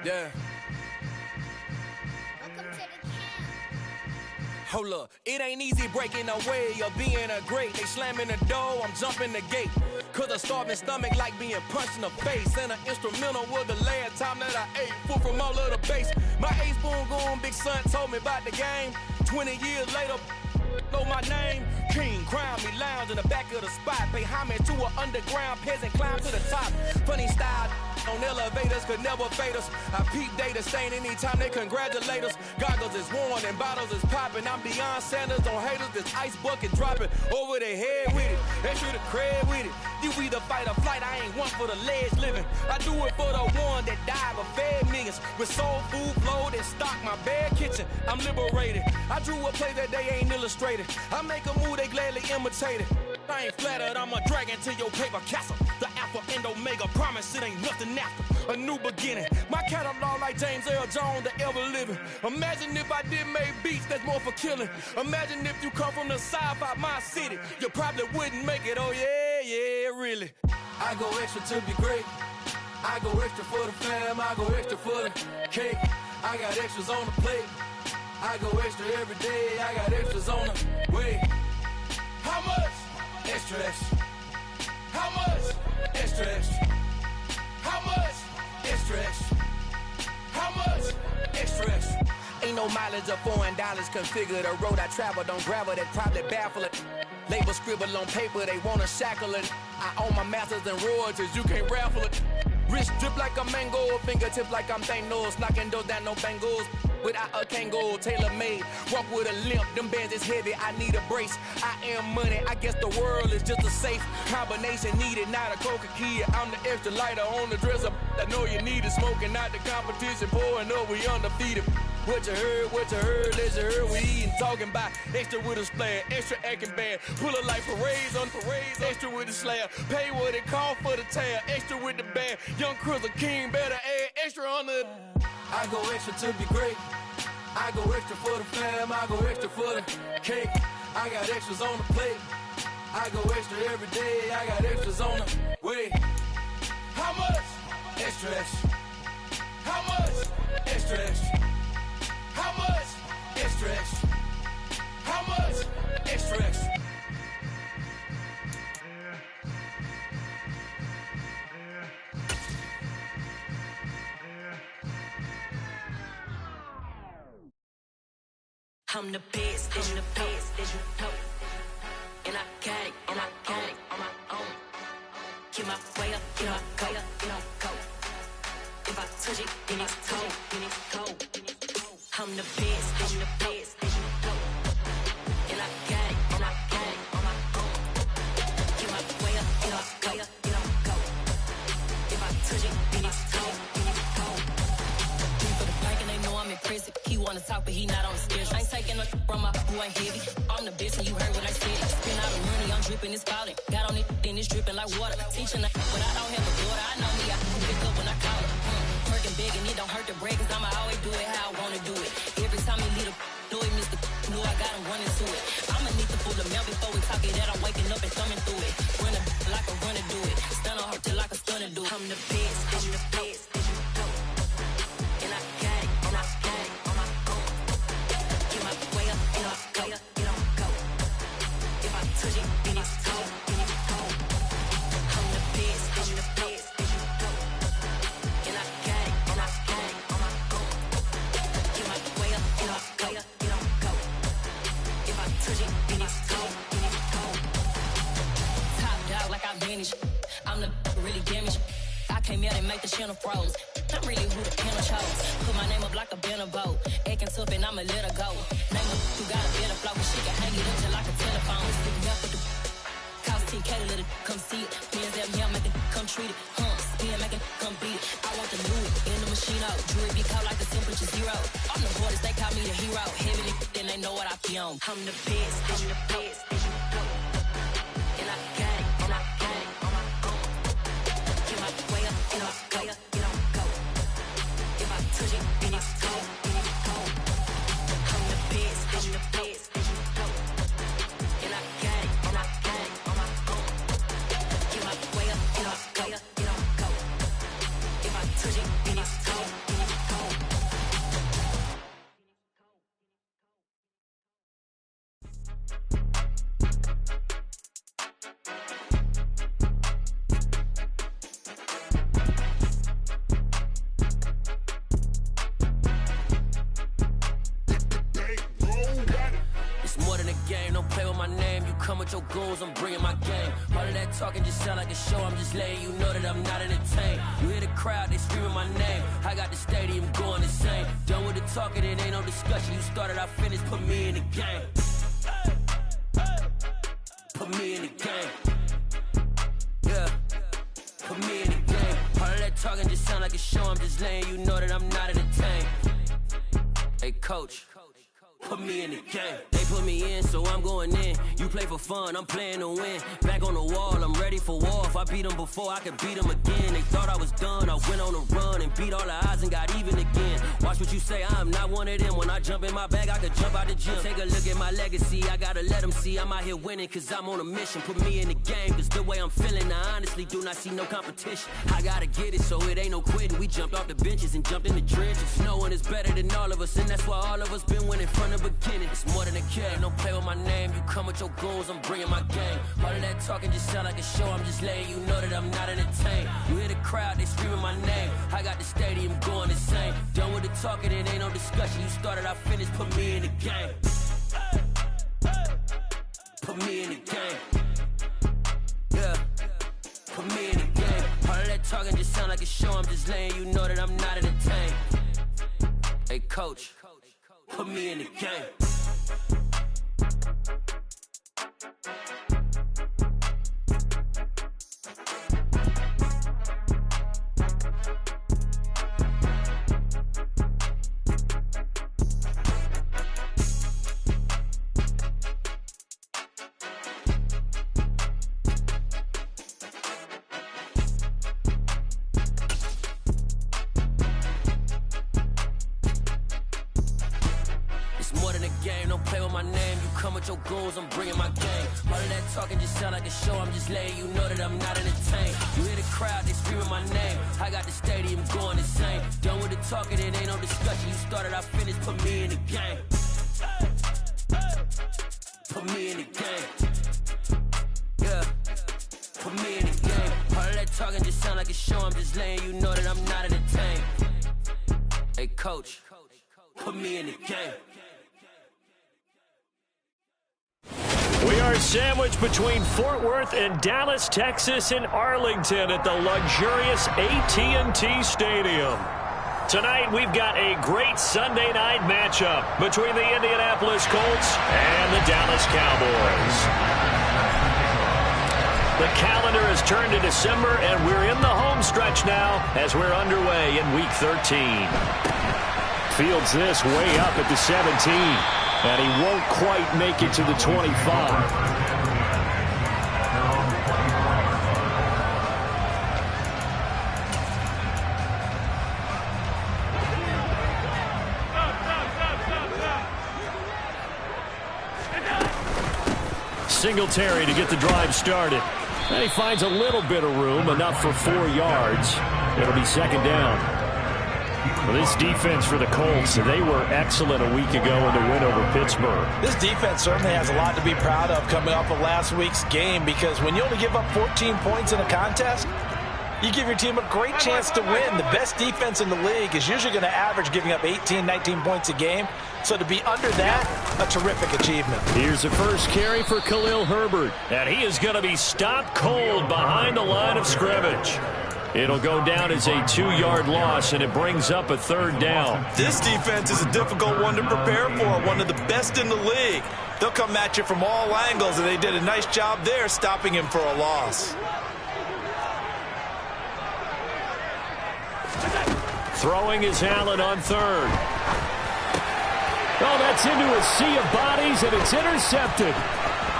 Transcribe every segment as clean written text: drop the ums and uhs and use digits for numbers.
Yeah. Hold up, it ain't easy breaking away or being a great. They slamming the door, I'm jumping the gate. Cause a starving stomach like being punched in the face. And an instrumental was the last time that I ate. Full from all of the bass. My ace boom goon, big son told me about the game. 20 years later, know my name. King, crown me, lounge in the back of the spot. Pay homage to an underground peasant, climb to the top. Funny style on elevators could never fade us. I peep data stain anytime they congratulate us. Goggles is worn and bottles is popping. I'm Deion Sanders on haters, this ice bucket dropping over their head with it. Extra the cred with it. You either fight or flight, I ain't one for the ledge living. I do it for the one that died but fed millions. With soul food flowed and stock my bad kitchen. I'm liberated. I drew a play that they ain't illustrated. I make a move, they gladly imitate it. I ain't flattered, I'm a dragon to your paper castle. The alpha and omega, promise it ain't nothing after. A new beginning. My catalog like James Earl Jones, the ever living. Imagine if I did make beats that's more for killing. Imagine if you come from the south out my city. You probably wouldn't make it, oh yeah, really. I go extra to be great. I go extra for the fam, I go extra for the cake. I got extras on the plate. I go extra every day, I got extras on the way. How much? Extra, extra. How much? Extra, extra. How much? Extra, extra. How much? Extra, extra. Ain't no mileage of $4 configure the road I travel. Don't gravel, that probably baffle it. Label scribble on paper, they wanna shackle it. I own my masters and royalties, you can't raffle it. Wrist drip like a mango, fingertips like I'm Thanos. Knocking doors down, no bangles. Without a Kango, tailor-made. Walk with a limp, them bands is heavy, I need a brace. I am money, I guess the world is just a safe combination needed, not a coca key. I'm the extra lighter on the dresser. I know you need it, smoking out the competition, pouring up, we undefeated. What you heard, let's heard, we eating, talking about extra with a splash, extra acting bad. Pull a like parades on parades, extra with the slab. Pay what it call for the tab, extra with the band. Young Cruz, a king, better add extra on the. I go extra to be great. I go extra for the fam, I go extra for the cake. I got extras on the plate. I go extra every day, I got extras on the way. How much? Extra, extra. How much? Extra, extra. How much? Extra, extra. How much? Extra, extra. I'm the best, as you know. And I got it, on my own. Get my way up, get my go. If I touch it, then it's cold. I'm the best, as you know. And I got it, on my own. Get my way up, get my go. If I touch it, then it's cold. For the bank and they know I'm impressive. He wanna talk, but he not on the schedule. I ain't taking a from my who ain't heavy. I'm the best and you heard what I said. Spend all the money, I'm dripping, it's falling. Got on it, then it's dripping like water. Teaching her, but I don't have a daughter. I know me, I can pick up when I call her. Working big and it don't hurt to break, cause I'ma always do it how I wanna do it. Every time he lead a know he missed the know I got him running to it. I'ma need to pull the mail before we talk it that I'm waking up and thumbing through it. Run like a runner do it. Stun on her till like a stunner do it. I'm the best, I'm the best, as you know. And I got it, on my own. Get my way up, get my go. If I touch it, then it's cold. I'm the best, I'm the best, as you know. And I got it, on my own. Get my way up, get my go. If I touch it, then it's cold. Top dog like I manage. I'm the really damaged. I came out and make the channel froze. I'm really who the piano chose. Put my name up like a banner boat. Acting tough and I'ma let her go. Name her who got a better flow, but she can hang it up just like a telephone. Stick me up with the cost 10K to let it come see it. Hands up here, make it come treat it. Spin, make it come beat it. I want the new in the machine out. Jewelry be caught like the temperature zero. I'm the hardest, they call me the hero. Heavy then they know what I be on. I'm the best, as you know. And I got it, on my own. Get my way up, get my go. If I touch it, then it's cold. I'm the best, as you know. And I got it, on my own. Get my way up, get my go. If I touch it, then it's cold. come with your goons, I'm bringing my game. All of that talking just sound like a show, I'm just letting you know that I'm not entertained. You hear the crowd, they screaming my name. I got the stadium going insane. Done with the talking, it ain't no discussion. You started, I finished, put me in the game. Put me in the game. Yeah, put me in the game. All of that talking just sound like a show, I'm just letting you know that I'm not entertained. Hey, coach, put me in the game. They put me in, so I'm going in. You play for fun, I'm playing to win. Back on the wall, I'm ready for war. If I beat them before, I could beat them again. They thought I was done, I went on a run and beat all the odds and got even again. Watch what you say, I'm not one of them. When I jump in my bag, I could jump out the gym. Take a look at my legacy, I gotta let them see I'm out here winning, cause I'm on a mission. Put me in the game, cause the way I'm feeling, I honestly do not see no competition. I gotta get it, so it ain't no quitting. We jumped off the benches and jumped in the trenches. No one is better than all of us, and that's why all of us been winning from the beginning. It's more than a game, don't play with my name. You come with your goons, I'm bringing my game. All of that talking just sound like a show, I'm just letting you know that I'm not entertained. You hear the crowd, they screaming my name. I got the stadium going insane. Done with the talking, it ain't no discussion. You started, I finished, put me in the game. Put me in the game. Yeah, put me in the game. All of that talking just sound like a show, I'm just letting you know that I'm not entertained. Hey coach, put me in the game. Your goals, I'm bringing my game. All of that talking just sound like a show, I'm just letting you know that I'm not entertained. You hear the crowd, they screaming my name. I got the stadium going insane. Done with the talking, it ain't no discussion. You started, I finished, put me in the game. Put me in the game. Yeah, put me in the game. All of that talking just sound like a show, I'm just letting you know that I'm not entertained. Hey coach, put me in the game. We are sandwiched between Fort Worth and Dallas, Texas, and Arlington at the luxurious AT&T Stadium. Tonight, we've got a great Sunday night matchup between the Indianapolis Colts and the Dallas Cowboys. The calendar has turned to December, and we're in the home stretch now as we're underway in Week 13. Fields this way up at the 17. And he won't quite make it to the 25. Singletary to get the drive started. And he finds a little bit of room, enough for 4 yards. It'll be second down. Well, this defense for the Colts, they were excellent a week ago in the win over Pittsburgh. This defense certainly has a lot to be proud of coming off of last week's game, because when you only give up 14 points in a contest, you give your team a great chance to win. The best defense in the league is usually going to average giving up 18, 19 points a game. So to be under that, a terrific achievement. Here's the first carry for Khalil Herbert. And he is going to be stopped cold behind the line of scrimmage. It'll go down as a 2-yard loss, and it brings up a third down. This defense is a difficult one to prepare for, one of the best in the league. They'll come at you from all angles, and they did a nice job there stopping him for a loss. Throwing is Allen on third. Oh, that's into a sea of bodies, and it's intercepted.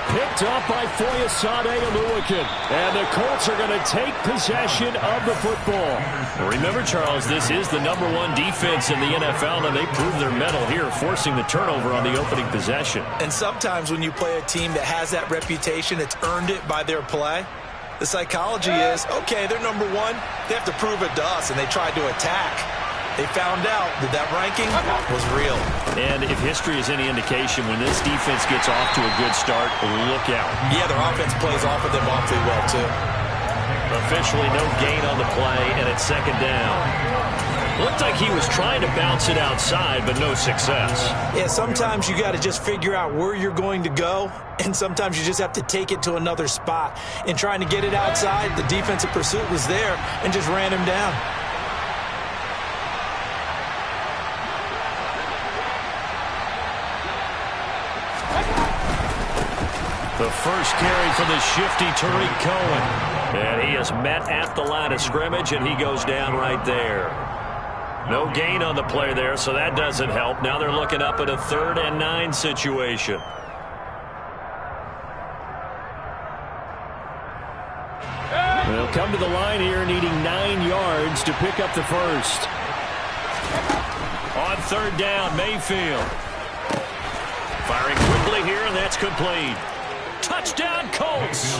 Picked up by Foyesade Oluwakin. And the Colts are going to take possession of the football. Remember, Charles, this is the #1 defense in the NFL, and they proved their mettle here, forcing the turnover on the opening possession. And sometimes when you play a team that has that reputation, it's earned it by their play. The psychology is, okay, they're #1. They have to prove it to us, and they tried to attack. They found out that ranking was real. And if history is any indication, when this defense gets off to a good start, look out. Yeah, their offense plays off of them awfully well, too. Officially no gain on the play, and it's second down. Looked like he was trying to bounce it outside, but no success. Yeah, sometimes you got to just figure out where you're going to go, and sometimes you just have to take it to another spot. In trying to get it outside, the defensive pursuit was there and just ran him down. The first carry for the shifty Tariq Cohen. And he is met at the line of scrimmage, and he goes down right there. No gain on the play there, so that doesn't help. Now they're looking up at a 3rd and 9 situation. They'll come to the line here needing 9 yards to pick up the first. On 3rd down, Mayfield. Firing quickly here, and that's complete. Touchdown, Colts.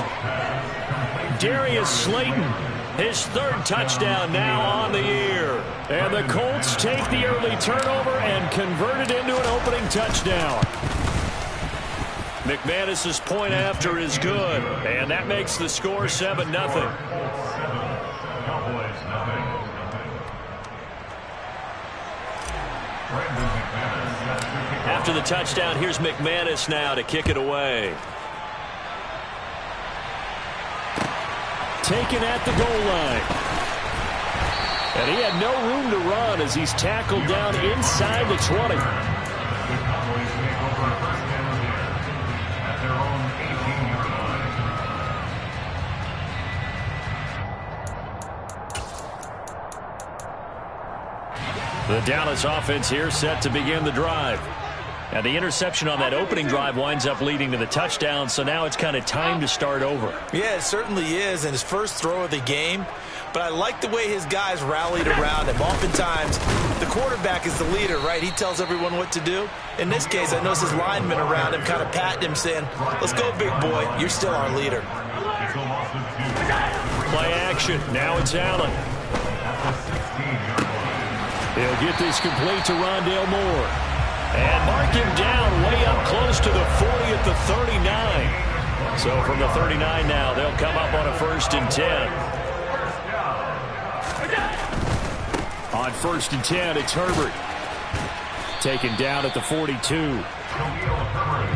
Darius Slayton, his 3rd touchdown now on the year. And the Colts take the early turnover and convert it into an opening touchdown. McManus's point after is good, and that makes the score 7-0. After the touchdown, here's McManus now to kick it away. Taken at the goal line. And he had no room to run as he's tackled down inside the 20. The Dallas offense here set to begin the drive. And the interception on that opening drive winds up leading to the touchdown, so now it's kind of time to start over. Yeah, it certainly is, and his first throw of the game. But I like the way his guys rallied around him. Oftentimes, the quarterback is the leader, right? He tells everyone what to do. In this case, I noticed his linemen around him kind of patting him, saying, let's go, big boy. You're still our leader. Play action. Now it's Allen. He'll get this complete to Rondale Moore. And mark him down way up close to the 40 at the 39. So from the 39 now, they'll come up on a 1st and 10. On 1st and 10, it's Herbert. Taken down at the 42.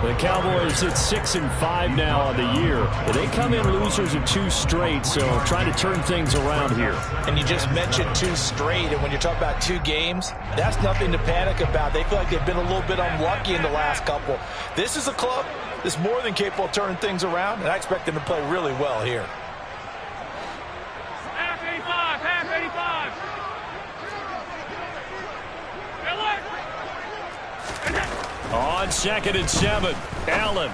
The Cowboys at 6-5 now on the year. They come in losers of 2 straight, so trying to turn things around here. And you just mentioned 2 straight, and when you're talking about 2 games, that's nothing to panic about. They feel like they've been a little bit unlucky in the last couple. This is a club that's more than capable of turning things around, and I expect them to play really well here. Half 85, half 85. On 2nd and 7, Allen.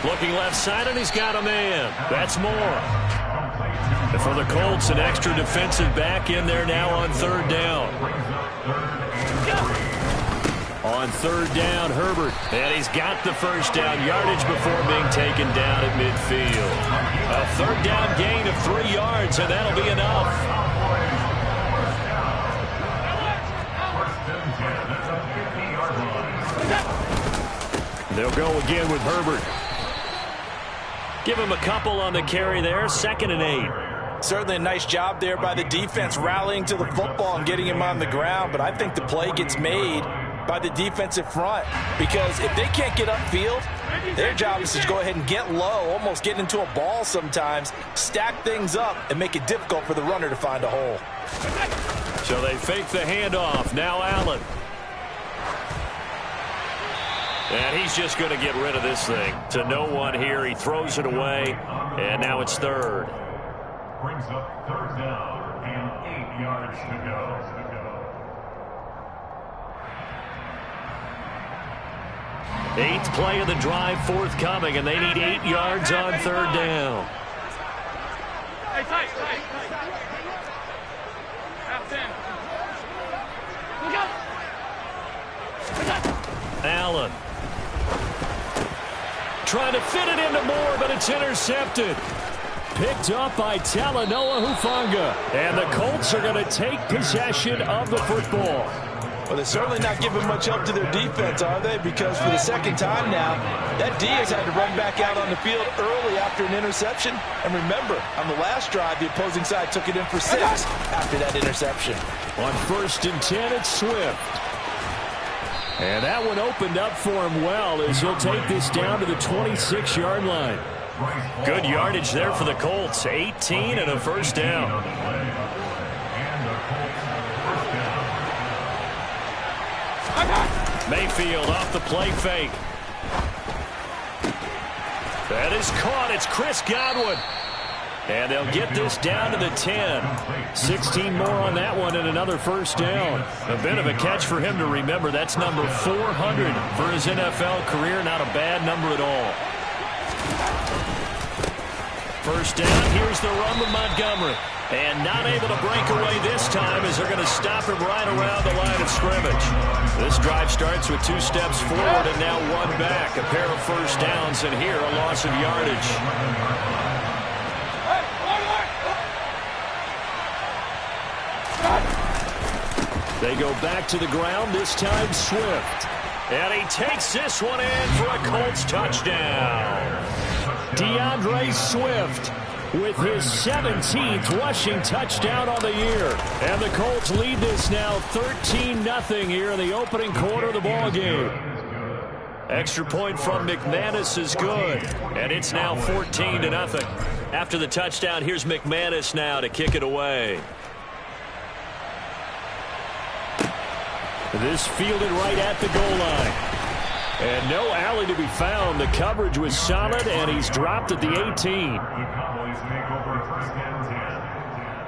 Looking left side, and he's got a man. That's Moore. And for the Colts, an extra defensive back in there now on 3rd down. On 3rd down, Herbert. And he's got the first down yardage before being taken down at midfield. A 3rd down gain of 3 yards, and that'll be enough. They'll go again with Herbert. Give him a couple on the carry there. 2nd and 8. Certainly a nice job there by the defense rallying to the football and getting him on the ground. But I think the play gets made by the defensive front, because if they can't get upfield, their job is to go ahead and get low, almost get into a ball sometimes, stack things up, and make it difficult for the runner to find a hole. So they fake the handoff. Now Allen. And he's just going to get rid of this thing to no one here. He throws it away, and now it's 3rd. Brings up 3rd down and 8 yards to go. 8th play of the drive forthcoming, and they need 8 yards on 3rd down. Hey, tight. Half 10. Allen. Trying to fit it into Moore, but it's intercepted. Picked up by Talanoa Hufanga. And the Colts are going to take possession of the football. Well, they're certainly not giving much help to their defense, are they? Because for the second time now, that D has had to run back out on the field early after an interception. And remember, on the last drive, the opposing side took it in for 6 after that interception. On 1st and 10, it's Swift. And that one opened up for him well as he'll take this down to the 26-yard line. Good yardage there for the Colts. 18 and a first down. Mayfield off the play fake. That is caught. It's Chris Godwin. And they'll get this down to the 10. 16 more on that one and another first down. A bit of a catch for him to remember. That's number 400 for his NFL career. Not a bad number at all. First down. Here's the run with Montgomery. And not able to break away this time as they're going to stop him right around the line of scrimmage. This drive starts with 2 steps forward and now 1 back. A pair of first downs, and here a loss of yardage. They go back to the ground, this time Swift. And he takes this one in for a Colts touchdown. DeAndre Swift with his 17th rushing touchdown on the year. And the Colts lead this now 13-0 here in the opening quarter of the ball game. Extra point from McManus is good. And it's now 14-0. After the touchdown, here's McManus now to kick it away. This fielded right at the goal line. And no alley to be found. The coverage was solid, and he's dropped at the 18. The Cowboys take over 1st and 10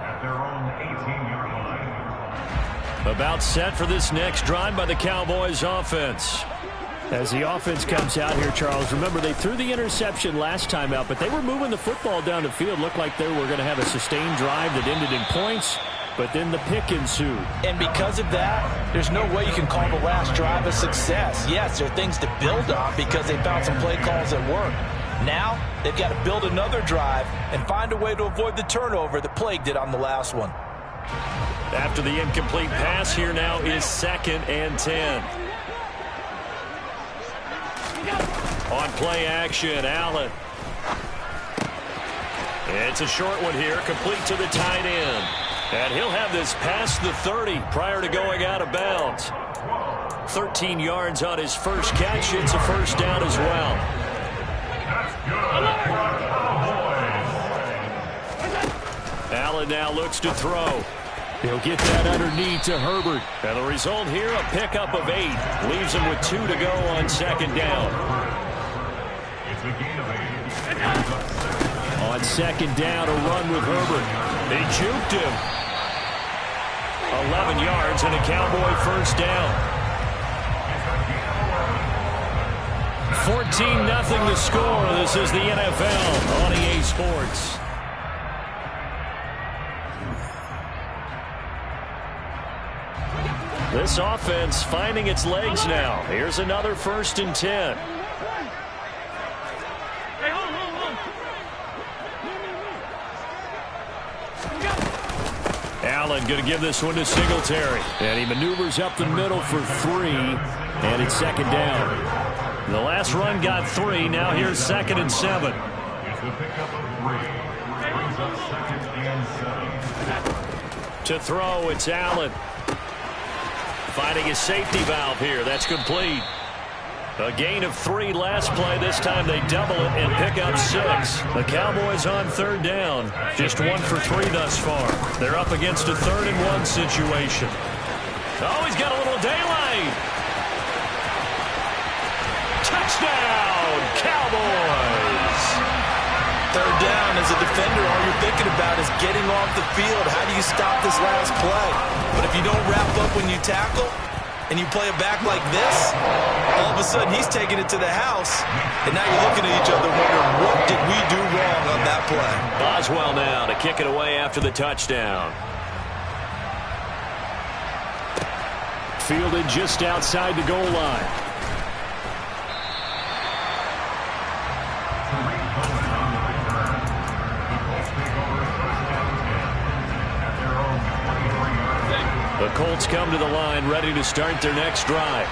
at their own 18-yard line. About set for this next drive by the Cowboys offense. As the offense comes out here, Charles, remember they threw the interception last time out, but they were moving the football down the field. Looked like they were going to have a sustained drive that ended in points. But then the pick ensued. And because of that, there's no way you can call the last drive a success. Yes, there are things to build on because they found some play calls that work. Now, they've got to build another drive and find a way to avoid the turnover that plagued it on the last one. After the incomplete pass, here now is 2nd and 10. On play action, Allen. It's a short one here, complete to the tight end. And he'll have this past the 30 prior to going out of bounds. 13 yards on his first catch. It's a first down as well. Allen now looks to throw. He'll get that underneath to Herbert. And the result here, a pickup of 8. Leaves him with 2 to go on 2nd down. On 2nd down, a run with Herbert. They juked him. 11 yards and a Cowboy first down. 14-0 the score. This is the NFL on EA Sports. This offense finding its legs now. Here's another 1st and 10. Allen going to give this one to Singletary. And he maneuvers up the middle for 3. And it's 2nd down. The last run got 3. Now here's 2nd and 7. It's the pickup of 3. Brings up 2nd and 7. To throw, it's Allen. Finding his safety valve here. That's complete. A gain of 3 last play. This time they double it and pick up 6. The Cowboys on 3rd down. Just 1 for 3 thus far. They're up against a 3rd and 1 situation. Oh, he's got a little daylight. Touchdown, Cowboys. 3rd down, as a defender, all you're thinking about is getting off the field. How do you stop this last play? But if you don't wrap up when you tackle, and you play it back like this, all of a sudden he's taking it to the house, and now you're looking at each other wondering, what did we do wrong on that play? Boswell now to kick it away after the touchdown. Fielded just outside the goal line. The Colts come to the line ready to start their next drive.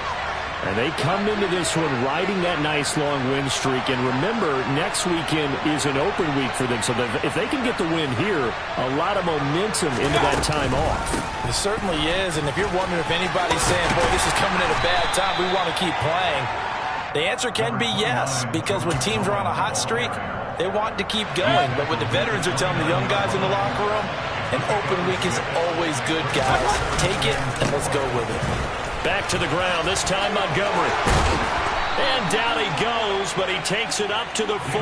And they come into this one riding that nice long win streak. And remember, next weekend is an open week for them. So if they can get the win here, a lot of momentum into that time off. It certainly is. And if you're wondering if anybody's saying, boy, this is coming at a bad time, we want to keep playing, the answer can be yes. Because when teams are on a hot streak, they want to keep going. But what the veterans are telling the young guys in the locker room, an open week is always good, guys. Take it and let's go with it. Back to the ground, this time Montgomery. And down he goes, but he takes it up to the 40.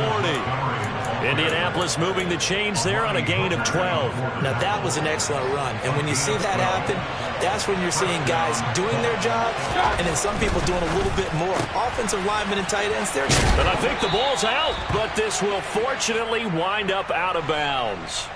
Indianapolis moving the chains there on a gain of 12. Now that was an excellent run. And when you see that happen, that's when you're seeing guys doing their job and then some people doing a little bit more. Offensive linemen and tight ends, they're... But I think the ball's out, but this will fortunately wind up out of bounds.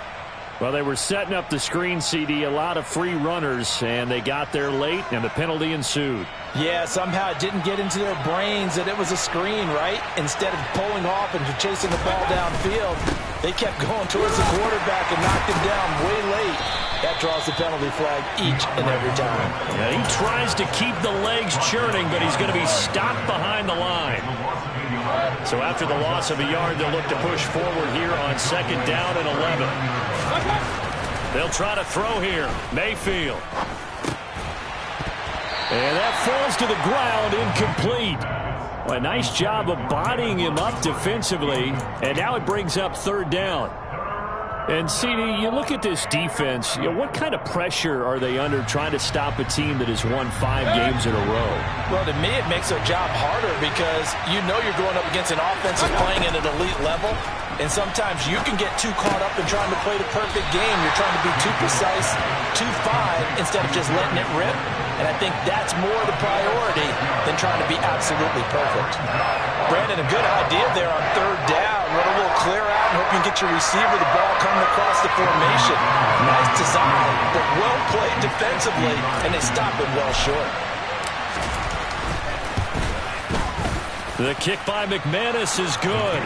Well, they were setting up the screen, CD, a lot of free runners, and they got there late, and the penalty ensued. Yeah, somehow it didn't get into their brains that it was a screen, right? Instead of pulling off and chasing the ball downfield, they kept going towards the quarterback and knocked him down way late. That draws the penalty flag each and every time. Yeah, he tries to keep the legs churning, but he's going to be stopped behind the line. So after the loss of a yard, they'll look to push forward here on 2nd down and 11. They'll try to throw here. Mayfield. And that falls to the ground, incomplete. Well, a nice job of bodying him up defensively, and now it brings up 3rd down. And, CD, you look at this defense, what kind of pressure are they under trying to stop a team that has won 5 games in a row? Well, to me, it makes their job harder because you know you're going up against an offense that's playing at an elite level, and sometimes you can get too caught up in trying to play the perfect game. You're trying to be too precise, too fine, instead of just letting it rip. And I think that's more the priority than trying to be absolutely perfect. Brandon, a good idea there on 3rd down. Run a little clear out and hope you can get your receiver the ball coming across the formation. Nice design, but well played defensively, and they stop it well short. The kick by McManus is good.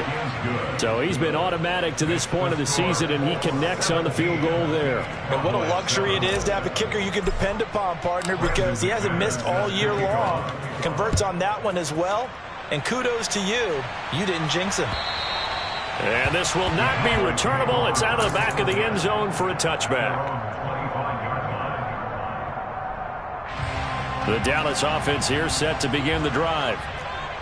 So he's been automatic to this point of the season, and he connects on the field goal there. And what a luxury it is to have a kicker you can depend upon, partner, because he hasn't missed all year long. Converts on that one as well. And kudos to you. You didn't jinx him. And this will not be returnable. It's out of the back of the end zone for a touchback. The Dallas offense here set to begin the drive.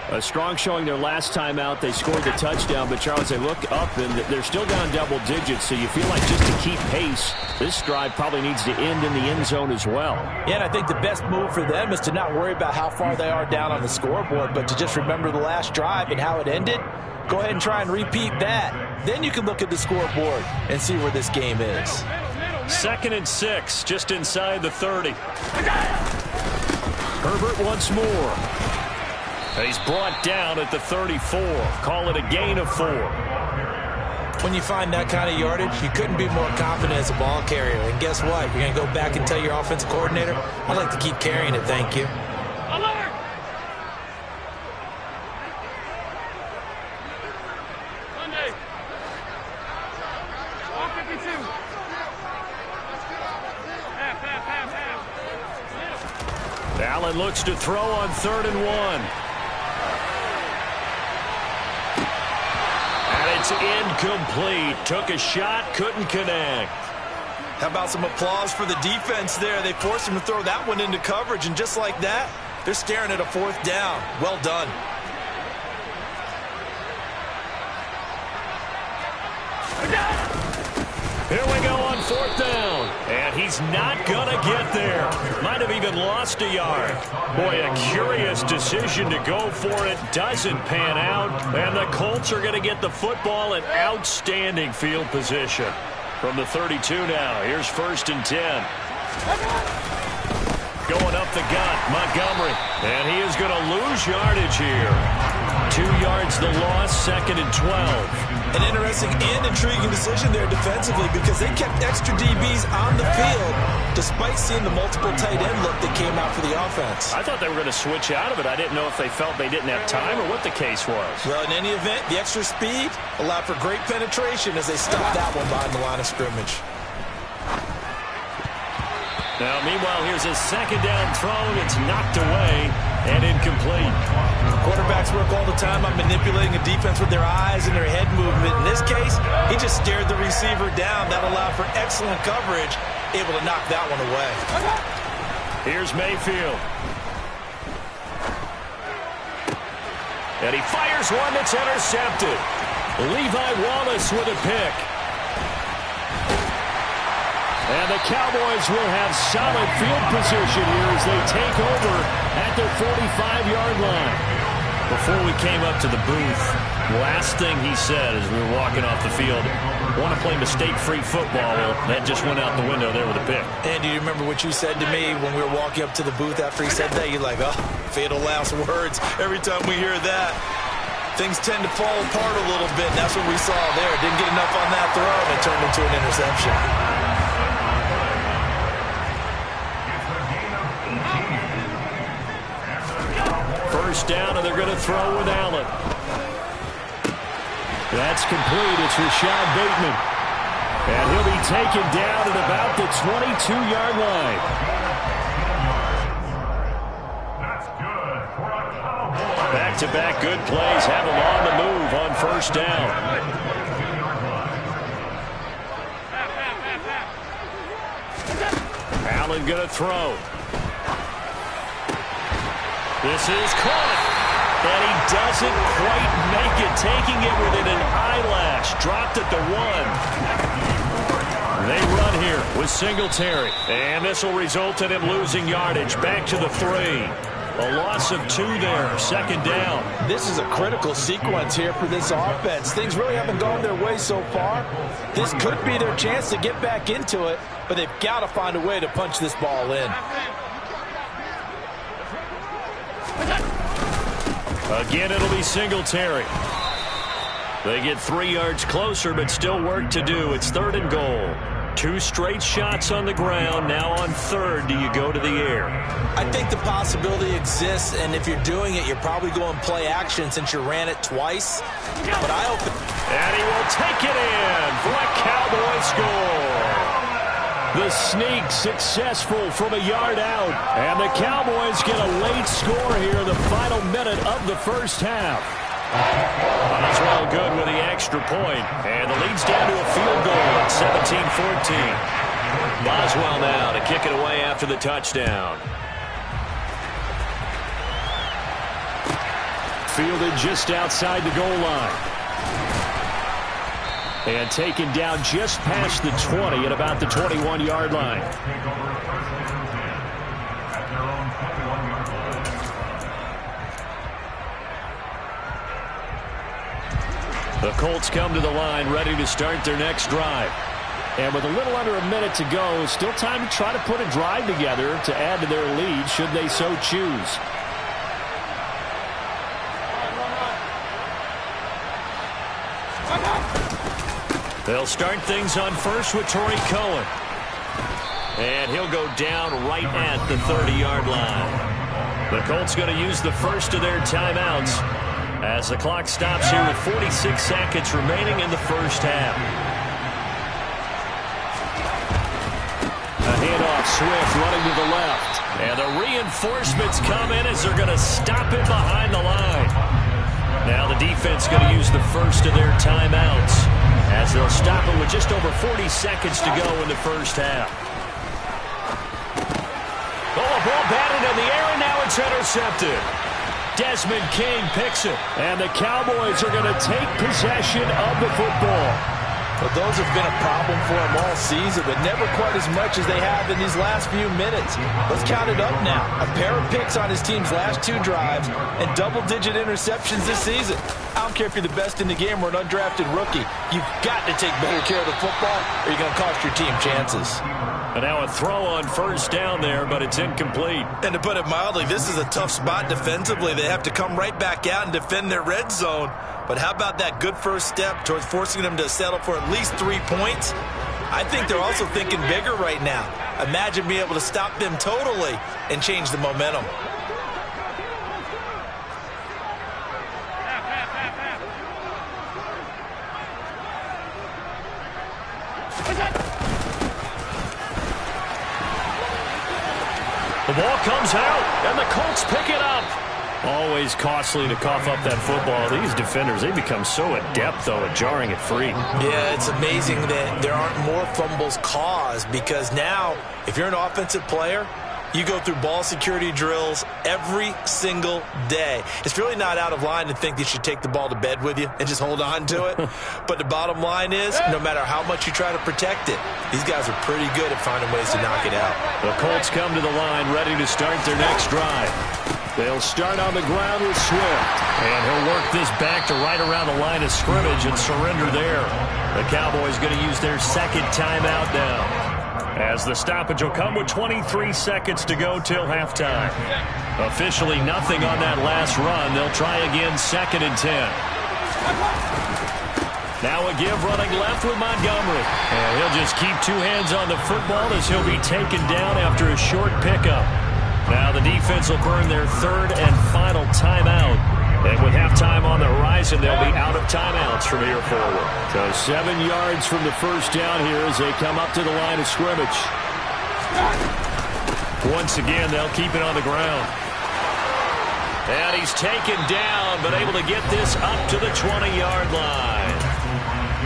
A strong showing their last time out. They scored the touchdown, but Charles, they look up and they're still down double digits, so you feel like just to keep pace, this drive probably needs to end in the end zone as well. Yeah, and I think the best move for them is to not worry about how far they are down on the scoreboard, but to just remember the last drive and how it ended. Go ahead and try and repeat that. Then you can look at the scoreboard and see where this game is. 2nd and 6, just inside the 30. Herbert once more. He's brought down at the 34. Call it a gain of 4. When you find that kind of yardage, you couldn't be more confident as a ball carrier. And guess what? You're going to go back and tell your offensive coordinator, I'd like to keep carrying it, thank you. Alert! Sunday. All 52. Half. Allen looks to throw on 3rd and 1. It's incomplete. Took a shot, couldn't connect. How about some applause for the defense there? They forced him to throw that one into coverage, and just like that, they're staring at a 4th down. Well done. Here we go on 4th down. And he's not going to get there. Might have even lost a yard. Boy, a curious decision to go for it. Doesn't pan out. And the Colts are going to get the football in outstanding field position. From the 32 now, here's 1st and 10. Going up the gut, Montgomery. And he is going to lose yardage here. 2 yards the loss, 2nd and 12. An interesting and intriguing decision there defensively because they kept extra DBs on the field despite seeing the multiple tight end look that came out for the offense. I thought they were going to switch out of it. I didn't know if they felt they didn't have time or what the case was. Well, in any event, the extra speed allowed for great penetration as they stopped that one behind the line of scrimmage. Now, meanwhile, here's a second down throw. It's knocked away and incomplete. Quarterbacks work all the time on manipulating a defense with their eyes and their head movement. In this case, he just stared the receiver down. That allowed for excellent coverage, able to knock that one away. Here's Mayfield. And he fires one that's intercepted. Levi Wallace with a pick. And the Cowboys will have solid field position here as they take over at their 45-yard line. Before we came up to the booth, last thing he said as we were walking off the field, want to play mistake-free football. Well, that just went out the window there with a pick. And do you remember what you said to me when we were walking up to the booth after he said that? You're like, oh, fatal last words. Every time we hear that, things tend to fall apart a little bit. And that's what we saw there. Didn't get enough on that throw, and it turned into an interception. First down, and they're going to throw with Allen. That's complete. It's Rashad Bateman. And he'll be taken down at about the 22-yard line. That's good for a Cowboy. Back-to-back good plays have him on the move on first down. Allen going to throw. This is caught. And he doesn't quite make it, taking it within an eyelash. Dropped at the 1. They run here with Singletary. And this will result in him losing yardage. Back to the 3. A loss of 2 there. Second down. This is a critical sequence here for this offense. Things really haven't gone their way so far. This could be their chance to get back into it, but they've got to find a way to punch this ball in. Again, it'll be Singletary. They get 3 yards closer, but still work to do. It's 3rd and goal. 2 straight shots on the ground. Now on 3rd, do you go to the air? I think the possibility exists, and if you're doing it, you're probably going play action since you ran it twice. But I hope... And he will take it in for a Cowboy score. The sneak successful from a yard out. And the Cowboys get a late score here in the final minute of the first half. Boswell good with the extra point. And the lead's down to a field goal at 17-14. Boswell now to kick it away after the touchdown. Fielded just outside the goal line. And taken down just past the 20 at about the 21-yard line. The Colts come to the line ready to start their next drive. And with a little under a minute to go, still time to try to put a drive together to add to their lead should they so choose. They'll start things on first with Torrey Cohen. And he'll go down right at the 30-yard line. The Colts going to use the first of their timeouts as the clock stops here with 46 seconds remaining in the first half. A handoff, Swift running to the left. And the reinforcements come in as they're going to stop it behind the line. Now the defense going to use the first of their timeouts as they'll stop it with just over 40 seconds to go in the first half. Oh, a ball batted in the air, and now it's intercepted. Desmond King picks it, and the Cowboys are going to take possession of the football. Well, those have been a problem for them all season, but never quite as much as they have in these last few minutes. Let's count it up now. A pair of picks on his team's last 2 drives and double-digit interceptions this season. I don't care if you're the best in the game or an undrafted rookie. You've got to take better care of the football or you're going to cost your team chances. And now a throw on first down there, but it's incomplete. And to put it mildly, this is a tough spot defensively. They have to come right back out and defend their red zone. But how about that good first step towards forcing them to settle for at least 3 points? I think they're also thinking bigger right now. Imagine being able to stop them totally and change the momentum. The ball comes out, and the Colts pick it up. Always costly to cough up that football. These defenders, they become so adept, though, at jarring it free. Yeah, it's amazing that there aren't more fumbles caused because now, if you're an offensive player, you go through ball security drills every single day. It's really not out of line to think you should take the ball to bed with you and just hold on to it. But the bottom line is, no matter how much you try to protect it, these guys are pretty good at finding ways to knock it out. The Colts come to the line ready to start their next drive. They'll start on the ground with Swift. And he'll work this back to right around the line of scrimmage and surrender there. The Cowboys going to use their second timeout now, as the stoppage will come with 23 seconds to go till halftime. Officially nothing on that last run. They'll try again, 2nd and 10. Now a give running left with Montgomery. And he'll just keep two hands on the football as he'll be taken down after a short pickup. Now the defense will burn their 3rd and final timeout. And with halftime on the horizon, they'll be out of timeouts from here forward. So 7 yards from the first down here as they come up to the line of scrimmage. Once again, they'll keep it on the ground. And he's taken down, but able to get this up to the 20-yard line.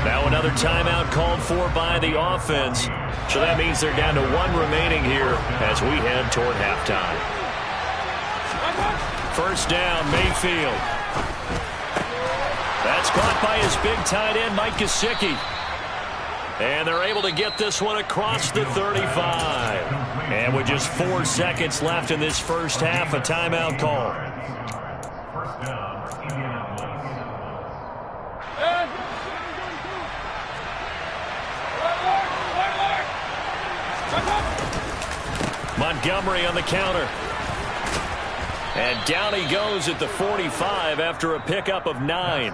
Now another timeout called for by the offense. So that means they're down to 1 remaining here as we head toward halftime. First down, Mayfield. That's caught by his big tight end, Mike Gesicki. And they're able to get this one across the 35. And with just 4 seconds left in this first half, a timeout call. First down, Indianapolis. Montgomery on the counter. And down he goes at the 45 after a pickup of 9.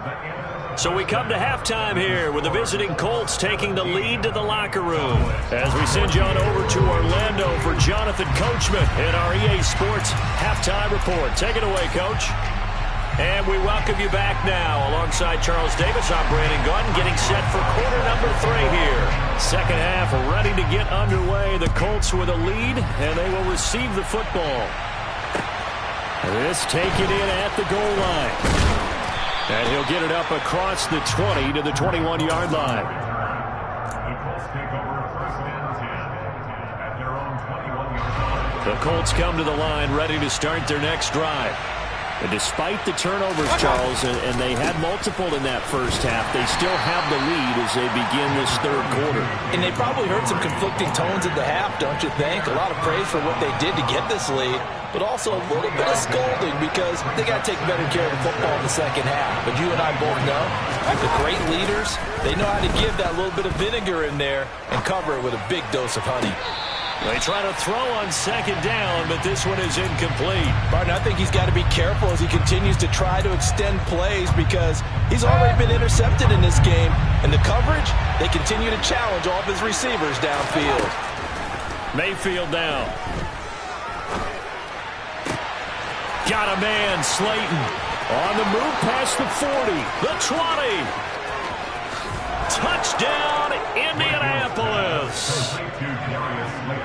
So we come to halftime here with the visiting Colts taking the lead to the locker room. As we send you on over to Orlando for Jonathan Coachman in our EA Sports Halftime Report. Take it away, Coach. And we welcome you back now. Alongside Charles Davis, I'm Brandon Gunn, getting set for quarter number 3 here. Second half ready to get underway. The Colts with a lead, and they will receive the football. This taken in at the goal line. And he'll get it up across the 20 to the 21-yard line. The Colts take over 1st and 10 at their own 21-yard line. The Colts come to the line ready to start their next drive. And despite the turnovers, Charles, and they had multiple in that first half, they still have the lead as they begin this 3rd quarter. And they probably heard some conflicting tones at the half, don't you think? A lot of praise for what they did to get this lead, but also a little bit of scolding because they got to take better care of the football in the second half. But you and I both know the great leaders, they know how to give that little bit of vinegar in there and cover it with a big dose of honey. They try to throw on 2nd down, but this one is incomplete. Martin, I think he's got to be careful as he continues to try to extend plays because he's already been intercepted in this game. And the coverage, they continue to challenge all of his receivers downfield. Mayfield down. Got a man, Slayton. On the move past the 40, the 20. Touchdown, Indianapolis.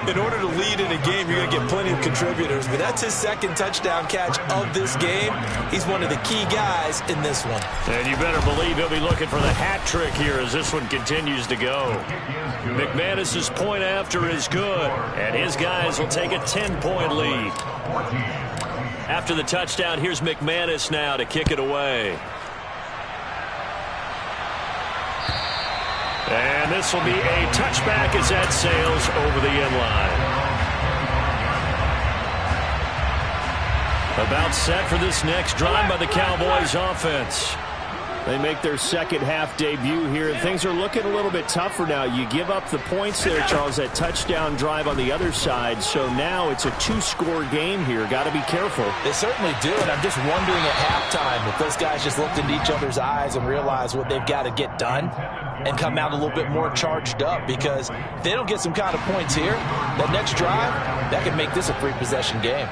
In order to lead in a game, you're going to get plenty of contributors, but that's his 2nd touchdown catch of this game. He's one of the key guys in this one. And you better believe he'll be looking for the hat trick here as this one continues to go. McManus's point after is good, and his guys will take a 10-point lead. After the touchdown, here's McManus now to kick it away. And this will be a touchback as that sails over the end line. About set for this next drive by the Cowboys offense. They make their second half debut here, and things are looking a little bit tougher now. You give up the points there, Charles, that touchdown drive on the other side. So now it's a 2-score game here. Got to be careful. They certainly do, and I'm just wondering at halftime if those guys just looked into each other's eyes and realized what they've got to get done and come out a little bit more charged up, because if they don't get some kind of points here, that next drive, that could make this a 3-possession game.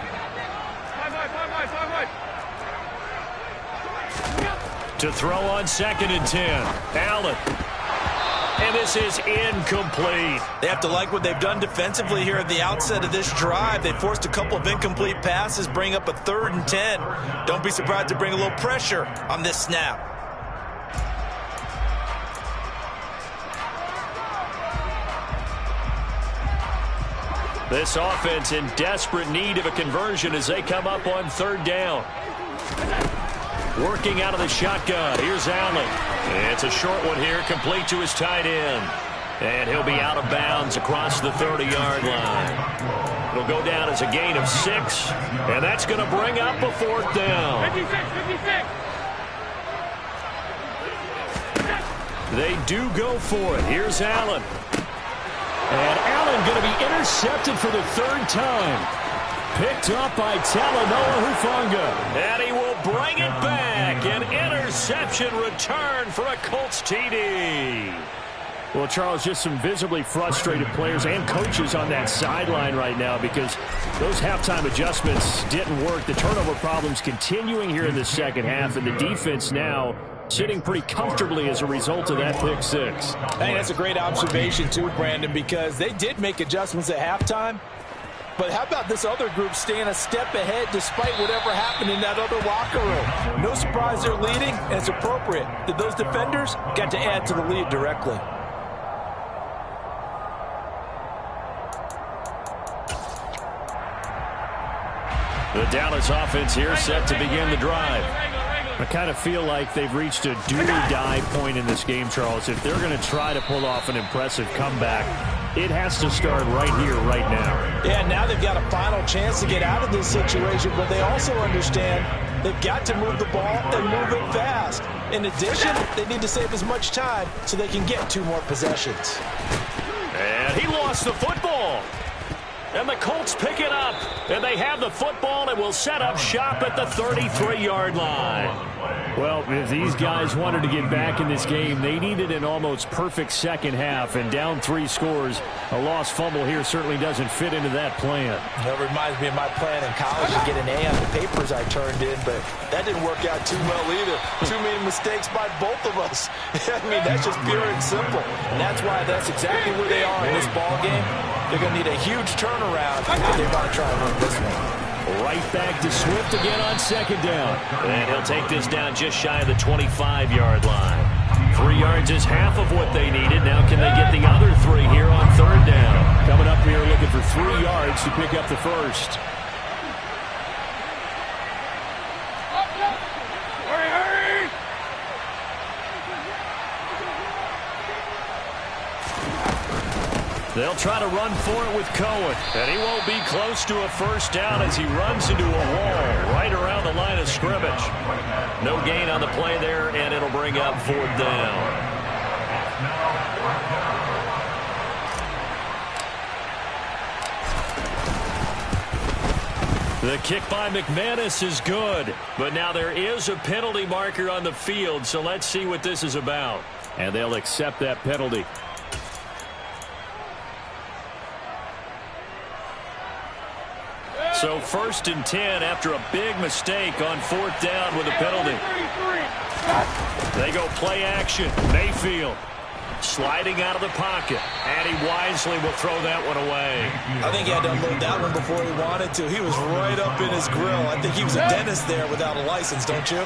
To throw on 2nd and 10. Allen. And this is incomplete. They have to like what they've done defensively here at the outset of this drive. They forced a couple of incomplete passes, bring up a 3rd and 10. Don't be surprised to bring a little pressure on this snap. This offense in desperate need of a conversion as they come up on 3rd down. Working out of the shotgun. Here's Allen. It's a short one here, complete to his tight end. And he'll be out of bounds across the 30-yard line. It'll go down as a gain of 6, and that's going to bring up a 4th down. 56. They do go for it. Here's Allen. And Allen going to be intercepted for the 3rd time. Picked up by Talanoa Hufanga. And he will bring it back. An interception return for a Colts TD. Well, Charles, just some visibly frustrated players and coaches on that sideline right now because those halftime adjustments didn't work. The turnover problems continuing here in the second half, and the defense now sitting pretty comfortably as a result of that pick 6. Hey, that's a great observation too, Brandon, because they did make adjustments at halftime. But how about this other group staying a step ahead despite whatever happened in that other locker room? No surprise they're leading, and it's appropriate that those defenders got to add to the lead directly. The Dallas offense here set to begin the drive. I kind of feel like they've reached a do-or-die point in this game, Charles. If they're going to try to pull off an impressive comeback, it has to start right here, right now. Yeah, now they've got a final chance to get out of this situation, but they also understand they've got to move the ball and move it fast. In addition, they need to save as much time so they can get 2 more possessions. And he lost the football. And the Colts pick it up. And they have the football and will set up shop at the 33-yard line. Well, if these guys wanted to get back in this game, they needed an almost perfect second half. And down 3 scores, a lost fumble here certainly doesn't fit into that plan. That reminds me of my plan in college to get an A on the papers I turned in, but that didn't work out too well either. Too many mistakes by both of us. I mean, that's just pure and simple. And that's why that's exactly where they are in this ball game. They're going to need a huge turnaround if they want to try and win this one. Right back to Swift again on 2nd down. And he'll take this down just shy of the 25-yard line. 3 yards is half of what they needed. Now can they get the other 3 here on 3rd down? Coming up here looking for 3 yards to pick up the first. They'll try to run for it with Cohen. And he won't be close to a first down as he runs into a wall right around the line of scrimmage. No gain on the play there, and it'll bring up 4th down. The kick by McManus is good. But now there is a penalty marker on the field, so let's see what this is about. And they'll accept that penalty. So 1st and 10 after a big mistake on 4th down with a penalty. They go play action. Mayfield sliding out of the pocket. And he wisely will throw that one away. I think he had to unload that one before he wanted to. He was right up in his grill. I think he was a dentist there without a license, don't you?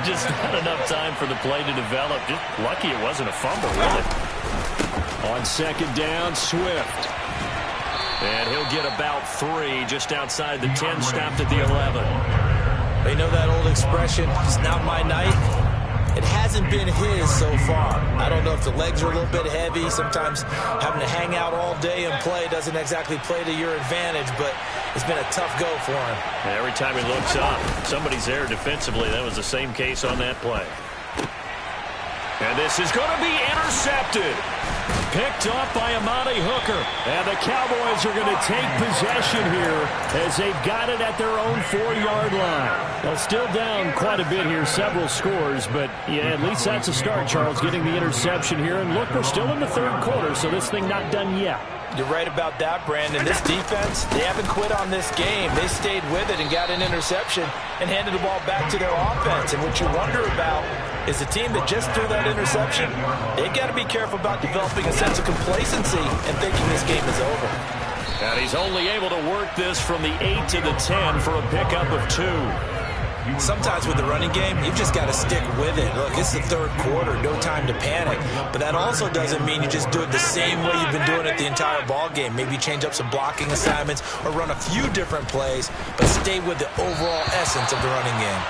Just not enough time for the play to develop. Just lucky it wasn't a fumble, really. On 2nd down, Swift. And he'll get about 3 just outside the 10, stopped at the 11. They know that old expression, it's not my night. It hasn't been his so far. I don't know if the legs are a little bit heavy. Sometimes having to hang out all day and play doesn't exactly play to your advantage, but it's been a tough go for him. And every time he looks up, somebody's there defensively. That was the same case on that play. And this is going to be intercepted. Picked up by Amani Hooker. And the Cowboys are going to take possession here as they've got it at their own 4-yard line. Well, still down quite a bit here, several scores. But, yeah, at least that's a start, Charles, getting the interception here. And, look, we're still in the 3rd quarter, so this thing not done yet. You're right about that, Brandon. This defense, they haven't quit on this game. They stayed with it and got an interception and handed the ball back to their offense. And what you wonder about is the team that just threw that interception. They got to be careful about developing a sense of complacency and thinking this game is over. And he's only able to work this from the 8 to the 10 for a pickup of 2. Sometimes with the running game, you've just got to stick with it. Look, it's the third quarter, no time to panic. But that also doesn't mean you just do it the same way you've been doing it the entire ball game. Maybe change up some blocking assignments or run a few different plays, but stay with the overall essence of the running game.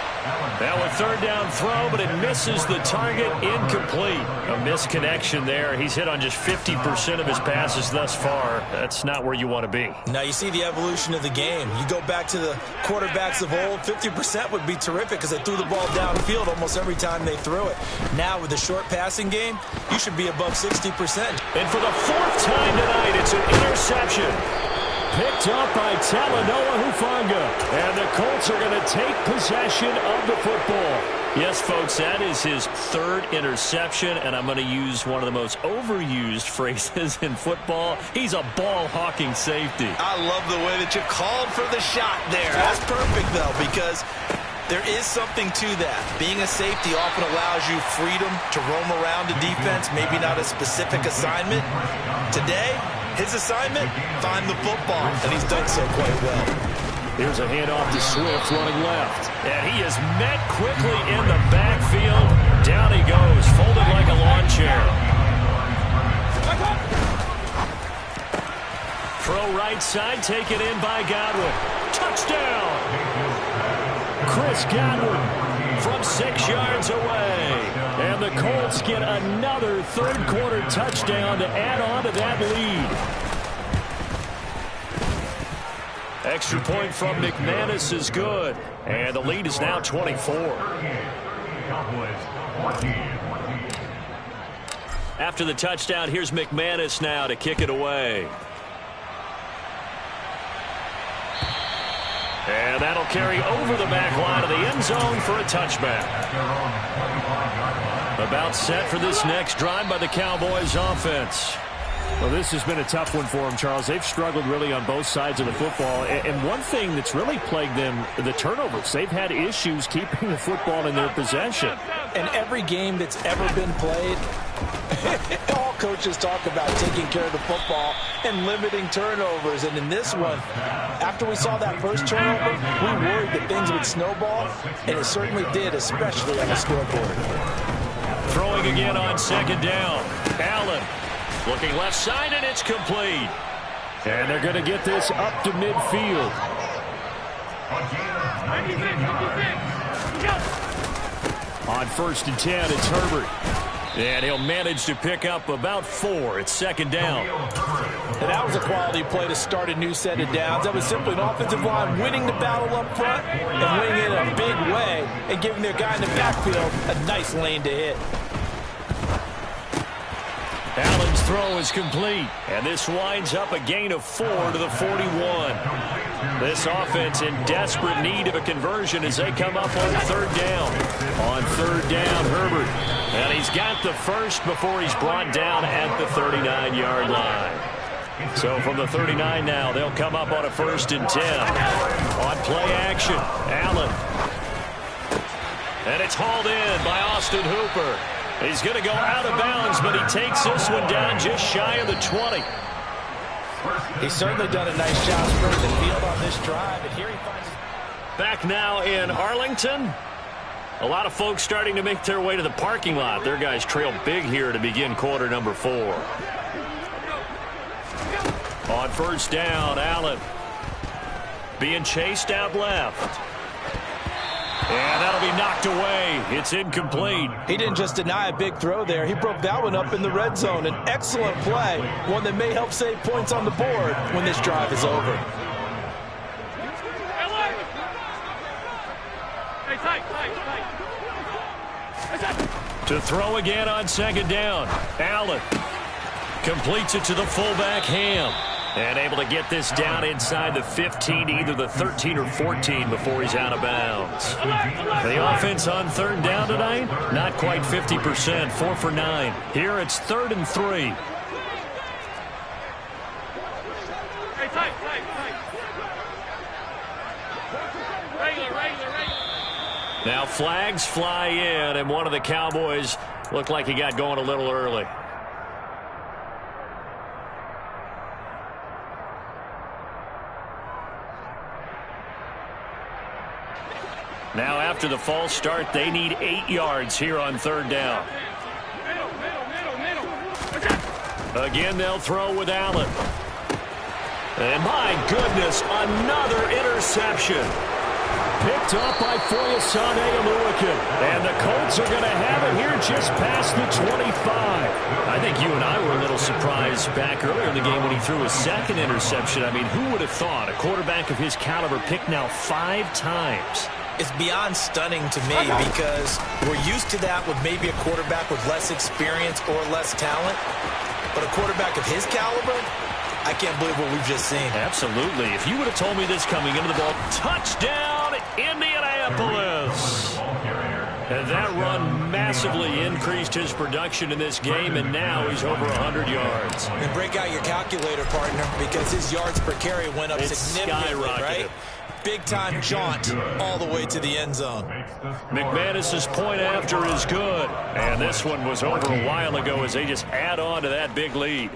Now a third down throw, but it misses the target, incomplete. A misconnection there. He's hit on just 50% of his passes thus far. That's not where you want to be. Now you see the evolution of the game. You go back to the quarterbacks of old, 50% would be terrific because they threw the ball downfield almost every time they threw it. Now with the short passing game, you should be above 60%. And for the 4th time tonight, it's an interception. Picked up by Talanoa Hufanga. And the Colts are going to take possession of the football. Yes, folks, that is his 3rd interception, and I'm going to use one of the most overused phrases in football. He's a ball-hawking safety. I love the way that you called for the shot there. That's perfect, though, because there is something to that. Being a safety often allows you freedom to roam around the defense, maybe not a specific assignment. Today, his assignment, find the football, and he's done so quite well. Here's a handoff to Swift running left. And he is met quickly in the backfield. Down he goes, folded like a lawn chair. Throw right side, taken in by Godwin. Touchdown! Chris Godwin from 6 yards away. And the Colts get another third-quarter touchdown to add on to that lead. Extra point from McManus is good. And the lead is now 24. After the touchdown, here's McManus now to kick it away. And that'll carry over the back line of the end zone for a touchback. About set for this next drive by the Cowboys offense. Well, this has been a tough one for them, Charles. They've struggled really on both sides of the football. And one thing that's really plagued them, the turnovers. They've had issues keeping the football in their possession. And every game that's ever been played, all coaches talk about taking care of the football and limiting turnovers. And in this one, after we saw that first turnover, we worried that things would snowball, and it certainly did, especially on the scoreboard. Throwing again on 2nd down. Allen looking left side, and it's complete. And they're going to get this up to midfield. On 1st and 10, it's Herbert. And he'll manage to pick up about 4. It's 2nd down. And that was a quality play to start a new set of downs. That was simply an offensive line winning the battle up front and winning it in a big way and giving their guy in the backfield a nice lane to hit. Allen's throw is complete, and this winds up a gain of 4 to the 41. This offense in desperate need of a conversion as they come up on 3rd down. On 3rd down, Herbert. And he's got the first before he's brought down at the 39-yard line. So from the 39 now, they'll come up on a 1st and 10. On play action, Allen. And it's hauled in by Austin Hooper. He's going to go out of bounds, but he takes this one down just shy of the 20. He's certainly done a nice job spreading the field on this drive, and here he finds... Back now in Arlington. A lot of folks starting to make their way to the parking lot. Their guys trail big here to begin quarter number 4. On 1st down, Allen being chased out left. And that'll be knocked away. It's incomplete. He didn't just deny a big throw there. He broke that one up in the red zone. An excellent play, one that may help save points on the board when this drive is over. To throw again on 2nd down. Allen completes it to the fullback, Ham. And able to get this down inside the 15, either the 13 or 14 before he's out of bounds. The offense on 3rd down tonight, not quite 50%, 4 for 9. Here it's 3rd and 3. Now flags fly in, and one of the Cowboys looked like he got going a little early. Now after the false start, they need 8 yards here on 3rd down. Again, they'll throw with Allen. And my goodness, another interception. Picked up by Foyesade Oluwakin. And the Colts are going to have it here just past the 25. I think you and I were a little surprised back earlier in the game when he threw his 2nd interception. I mean, who would have thought a quarterback of his caliber picked now 5 times? It's beyond stunning to me because we're used to that with maybe a quarterback with less experience or less talent. But a quarterback of his caliber, I can't believe what we've just seen. Absolutely. If you would have told me this coming into the ball, touchdown, Indianapolis. And that run massively increased his production in this game, and now he's over 100 yards. And break out your calculator, partner, because his yards per carry went up significantly, right? Big-time jaunt all the way to the end zone. McManus's point after is good. And this one was over a while ago as they just add on to that big lead.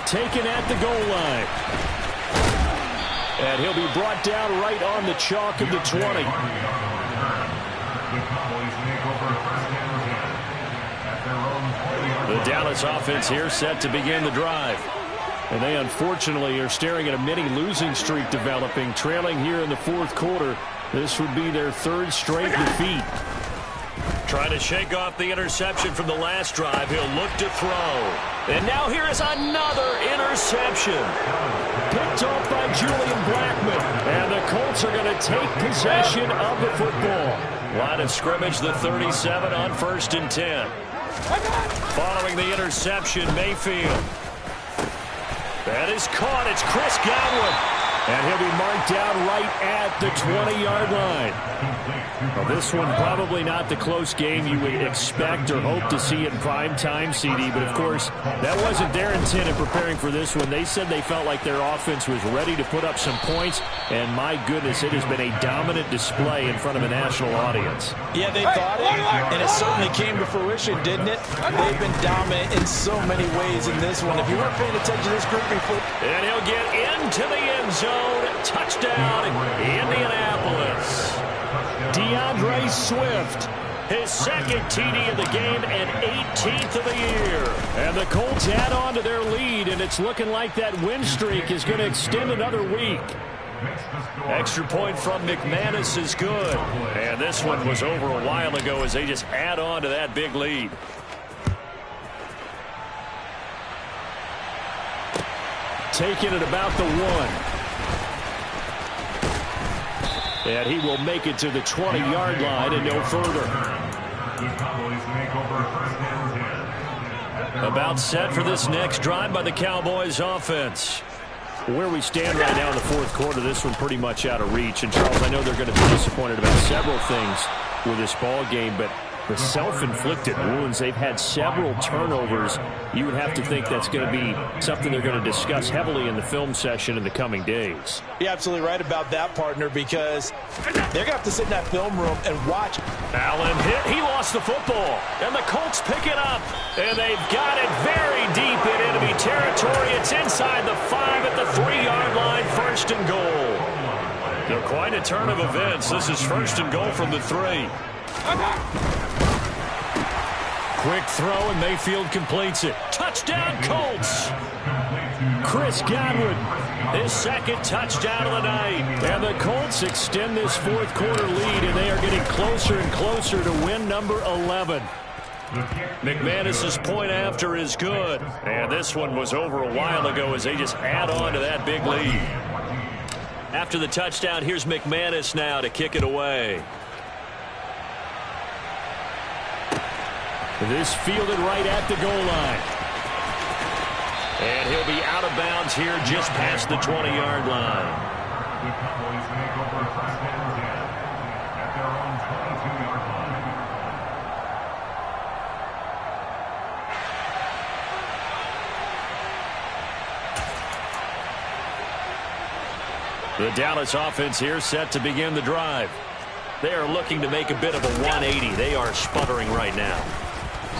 Taken at the goal line. And he'll be brought down right on the chalk of the 20. The Dallas offense here set to begin the drive. And they unfortunately are staring at a mini losing streak developing, trailing here in the 4th quarter. This would be their 3rd straight defeat. Trying to shake off the interception from the last drive. He'll look to throw. And now here is another interception. Picked off by Julian Blackmon. And the Colts are going to take possession of the football. Line of scrimmage, the 37 on 1st and 10. Following the interception, Mayfield. That is caught. It's Chris Godwin. And he'll be marked down right at the 20-yard line. Well, this one probably not the close game you would expect or hope to see in prime time, CD. But, of course, that wasn't their intent in preparing for this one. They said they felt like their offense was ready to put up some points. And, my goodness, it has been a dominant display in front of a national audience. Yeah, they thought it, and it certainly came to fruition, didn't it? They've been dominant in so many ways in this one. If you weren't paying attention to this group before. And he'll get into the end zone. Touchdown, Indianapolis. DeAndre Swift, his 2nd TD of the game and 18th of the year. And the Colts add on to their lead, and it's looking like that win streak is going to extend another week. Extra point from McManus is good. And this one was over a while ago as they just add on to that big lead. Taking it about the 1. And he will make it to the 20-yard line and no further. About set for this next drive by the Cowboys offense. Where we stand right now in the 4th quarter, this one pretty much out of reach. And, Charles, I know they're going to be disappointed about several things with this ball game, but the self-inflicted wounds, they've had several turnovers. You would have to think that's going to be something they're going to discuss heavily in the film session in the coming days. You're absolutely right about that, partner, because they're going to have to sit in that film room and watch. Allen hit. He lost the football. And the Colts pick it up. And they've got it very deep in enemy territory. It's inside the 5 at the 3-yard line. 1st and goal. Now, quite a turn of events. This is 1st and goal from the 3. Quick throw, and Mayfield completes it. Touchdown, Colts! Chris Godwin, his 2nd touchdown of the night. And the Colts extend this 4th quarter lead, and they are getting closer and closer to win number 11. McManus's point after is good. And this one was over a while ago as they just add on to that big lead. After the touchdown, here's McManus now to kick it away. This fielded right at the goal line. And he'll be out of bounds here just past the 20-yard line. The Cowboys make over 1st and 10 at their own 22-yard line. The Dallas offense here set to begin the drive. They are looking to make a bit of a 180. They are sputtering right now.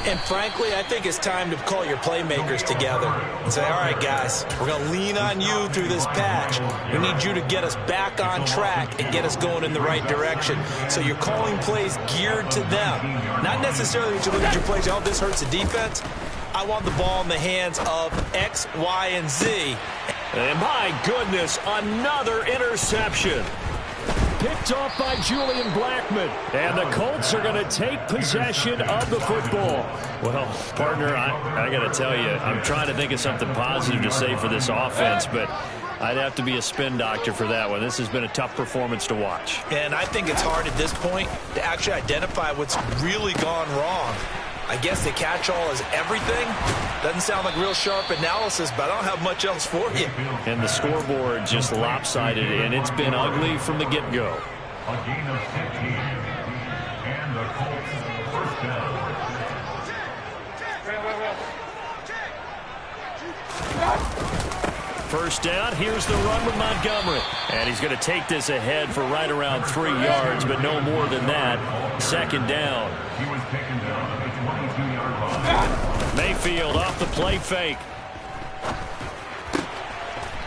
And frankly, I think it's time to call your playmakers together and say, all right, guys, we're going to lean on you through this patch. We need you to get us back on track and get us going in the right direction. So you're calling plays geared to them. Not necessarily that you look at your plays, oh, this hurts the defense. I want the ball in the hands of X, Y, and Z. And my goodness, another interception. Picked off by Julian Blackmon. And the Colts are going to take possession of the football. Well, partner, I got to tell you, I'm trying to think of something positive to say for this offense, but I'd have to be a spin doctor for that one. This has been a tough performance to watch. And I think it's hard at this point to actually identify what's really gone wrong. I guess the catch-all is everything. Doesn't sound like real sharp analysis, but I don't have much else for you. And the scoreboard just lopsided, and it's been ugly from the get-go. A gain of 15. And the Colts first down. First down, here's the run with Montgomery. And he's going to take this ahead for right around 3 yards, but no more than that. Second down. He was taken down at the 22-yard line. Mayfield off the play fake.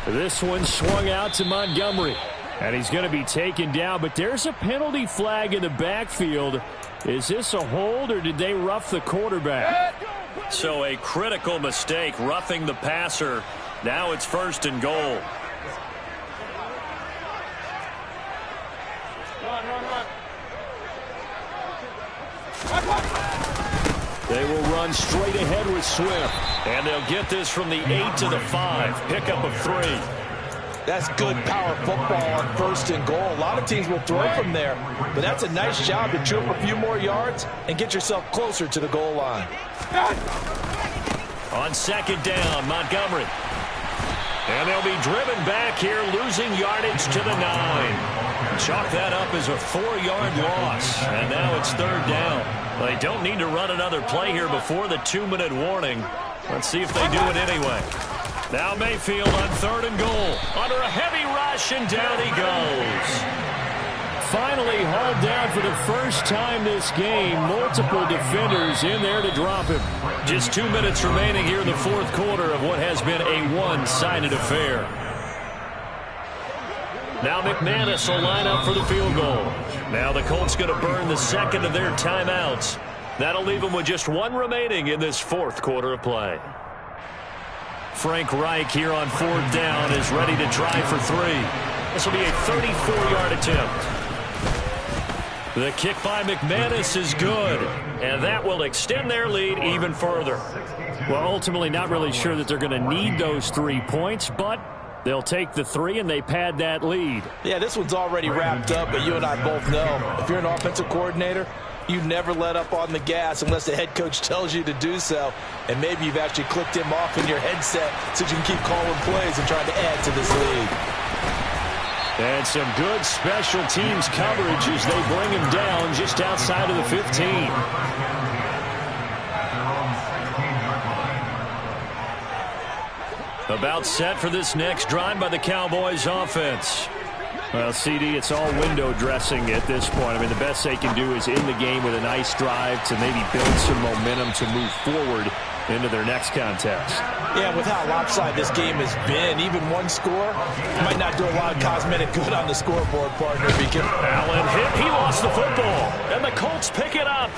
This one swung out to Montgomery. And he's going to be taken down, but there's a penalty flag in the backfield. Is this a hold, or did they rough the quarterback? So a critical mistake, roughing the passer. Now it's first and goal. They will run straight ahead with Swift. And they'll get this from the 8 to the 5. Pickup of 3. That's good power football on first and goal. A lot of teams will throw from there, but that's a nice job to chew up a few more yards and get yourself closer to the goal line. On second down, Montgomery. And they'll be driven back here, losing yardage to the 9. Chalk that up as a 4-yard loss. And now it's third down. They don't need to run another play here before the 2-minute warning. Let's see if they do it anyway. Now Mayfield on third and goal. Under a heavy rush, and down he goes. Finally hauled down for the first time this game. Multiple defenders in there to drop him. Just 2 minutes remaining here in the fourth quarter of what has been a one-sided affair. Now McManus will line up for the field goal. Now the Colts going to burn the second of their timeouts. That'll leave them with just one remaining in this fourth quarter of play. Frank Reich here on fourth down is ready to try for 3. This will be a 34-yard attempt. The kick by McManus is good, and that will extend their lead even further. Well, ultimately not really sure that they're going to need those 3 points, but they'll take the 3 and they pad that lead. Yeah, this one's already wrapped up, but you and I both know if you're an offensive coordinator, you never let up on the gas unless the head coach tells you to do so. And maybe you've actually clicked him off in your headset so you can keep calling plays and trying to add to this lead. And some good special teams coverage as they bring him down just outside of the 15. About set for this next drive by the Cowboys offense. Well, CD, it's all window dressing at this point. I mean, the best they can do is end the game with a nice drive to maybe build some momentum to move forward into their next contest. Yeah, with how lopsided this game has been, even one score might not do a lot of cosmetic good on the scoreboard, partner. Because Allen hit, he lost the football, and the Colts pick it up.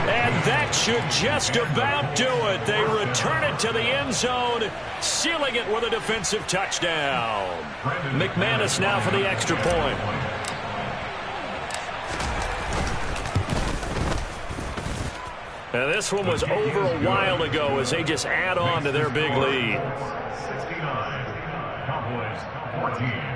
And that should just about do it. They return it to the end zone, sealing it with a defensive touchdown. McManus now for the extra point. And this one was over a while ago as they just add on to their big lead. 69, Cowboys 14.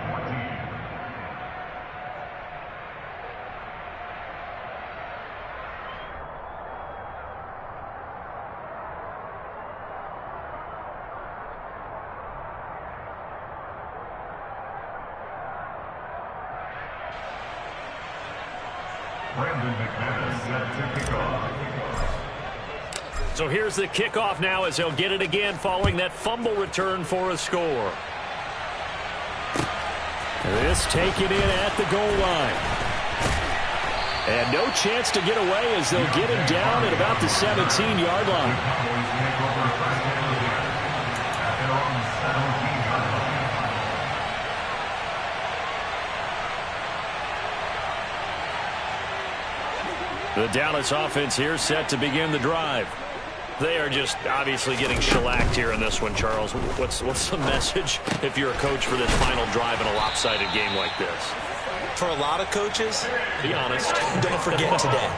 Brandon McManus set to kick off. So here's the kickoff now as they'll get it again following that fumble return for a score. This taken in at the goal line. And no chance to get away as they'll get him down at about the 17-yard line. The Dallas offense here set to begin the drive. They are just obviously getting shellacked here in this one, Charles. What's the message if you're a coach for this final drive in a lopsided game like this? For a lot of coaches, be honest, don't forget today.